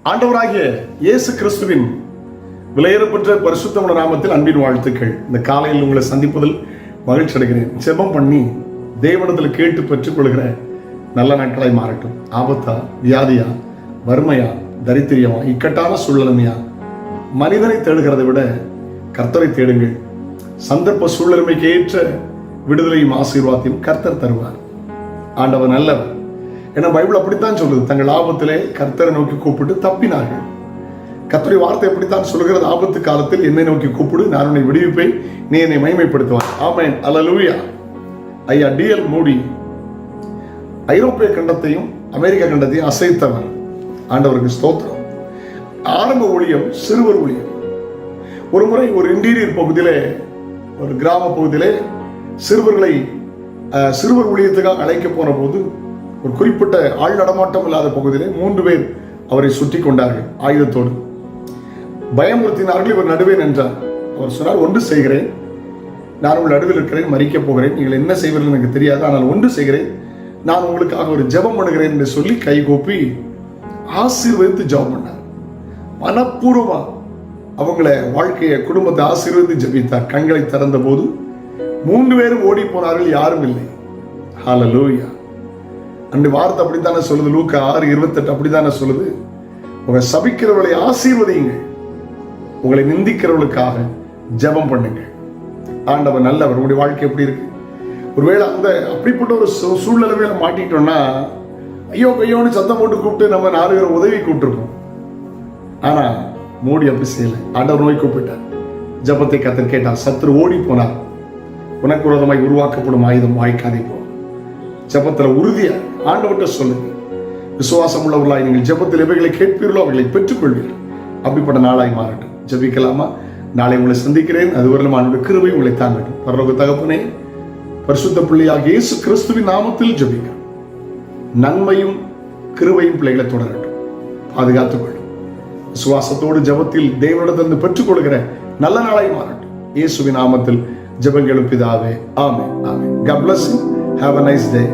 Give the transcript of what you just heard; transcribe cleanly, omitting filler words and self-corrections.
ஆண்டவராகிய இயேசு கிறிஸ்துவின் விலையேறப்பெற்ற பரிசுத்தமான நாமத்தில் அன்பின் வாழ்த்துக்கள். இந்த காலையில் உங்களை சந்திப்பதில் மகிழ்ச்சி அடைகிறேன். ஜெபம் பண்ணி தேவனிடத்தில் கேட்டு பெற்றுக் கொள்கிற நல்ல நாட்களாய் மாறட்டும். ஆபத்தா, வியாதியா, வறுமையா, தரித்திரியமா, இக்கட்டான சூழ்நிலைமையா, மனிதனை தேடுகிறதை விட கர்த்தரை தேடுங்கள். சந்தர்ப்ப சூழ்நிலைமைக்கு ஏற்ற விடுதலையும் ஆசீர்வாதத்தையும் கர்த்தர் தருவார். ஆண்டவர் நல்லவர். ஏன்னா பைபிள் அப்படித்தான் சொல்லுது, தங்கள் ஆபத்திலே கர்த்தரை நோக்கி கூப்பிட்டு தப்பினார்கள். கர்த்தருடைய வார்த்தை எப்படித்தான் சொல்கிறது, ஆபத்து காலத்தில் என்னை நோக்கி கூப்பிடு, நான் உன்னை விடுவிப்பேன், நீ என்னை மகிமைப்படுத்துவாய். ஆமென், அல்லேலூயா. ஐயா D.L. மூடி ஐரோப்பிய கண்டத்தையும் அமெரிக்க கண்டத்தையும் அசைத்தவர். ஆண்டவருக்கு ஸ்தோத்திரம். ஆரம்ப ஊழியம் சிறுவர் ஊழியம். ஒரு முறை ஒரு இன்டீரியர் பகுதியிலே, ஒரு கிராம பகுதியிலே சிறுவர் ஊழியத்துக்காக அழைக்க போன போது ஒரு குறிப்பிட்ட ஆள் நடமாட்டம் இல்லாத பகுதியிலே 3 பேர் அவரை சுற்றி கொண்டார்கள் ஆயுதத்தோடு. பயமுறுத்தினார்கள். இவர் நடுவே நின்றார். அவர் சொன்னார், ஒன்று செய்கிறேன், நான் உங்கள் நடுவில் இருக்கிறேன், மறிக்கப் போகிறேன், நீங்கள் என்ன செய்வீர்கள் எனக்கு தெரியாது, ஆனால் ஒன்று செய்கிறேன், நான் உங்களுக்காக ஒரு ஜெபம் பண்ணுகிறேன் என்று சொல்லி கைகூப்பி ஆசீர்வதித்து ஜெபம் பண்ணார். மனப்பூர்வமா அவங்கள வாழ்க்கையை, குடும்பத்தை ஆசீர்வதித்து ஜெபித்தார். கண்களை திறந்த போது 3 பேரும் ஓடி போனார்கள், யாரும் இல்லை. ஹல்லேலூயா. அன்று வார்த்தை அப்படித்தானே சொல்லுது, லூக்கா 6:28 அப்படித்தானே சொல்லுது, உங்களை சபிக்கிறவர்களை ஆசீர்வதியுங்கள், உங்களை நிந்திக்கிறவர்களுக்காக ஜெபம் பண்ணுங்க. ஆண்டவர் நல்லவர். உங்களுடைய வாழ்க்கை எப்படி இருக்கு? ஒருவேளை அப்படிப்பட்ட ஒரு சூழ்நிலையில மாட்டிட்டோம்னா ஐயோ கையோன்னு சத்தம் போட்டு கூப்பிட்டு நம்ம 4 பேர் உதவி கூப்பிட்டுருப்போம். ஆனா மோடி அப்படி செய்யல. ஆண்டவர் நோய் கூப்பிட்டார். ஜெபத்தை கர்த்தர் கேட்டார். சத்துரு ஓடி போனார். உனக்கு விரோதமாய் உருவாக்கப்படும் ஆயுதம் வாய்க்காதே போ. ஜெபத்தில் உறுதியா ஆண்டவர்கிட்ட சொல்லுங்க. விசுவாசம் உள்ளவர்களாய் நீங்கள் ஜெபத்தில் எவைகளை கேட்பீர்களோ அவைகளை பெற்றுக்கொள்வீர்கள். அப்படிப்பட்ட நாளாய் மாறட்டும். ஜெபிக்கலாமா? நாளை உங்களை சந்திக்கிறேன். அதுவரையிலும் ஆண்டவருடைய கிருபை உங்களை தாங்கட்டும். பரலோக தகப்பனே, பரிசுத்த பிள்ளையாக இயேசு கிறிஸ்துவின் நாமத்தில் ஜெபிக்கிறோம். நன்மையும் கிருபையும் பிள்ளைகளை தொடரட்டும், பாதுகாத்துக் கொள்ளும். விசுவாசத்தோடு ஜெபத்தில் தேவனிடத்திலிருந்து பெற்றுக்கொள்கிற நல்ல நாளாய் மாறட்டும். இயேசுவின் நாமத்தில் ஜெபங்களும் பிதாவே, ஆமென், ஆமென். God bless you. Have a nice day.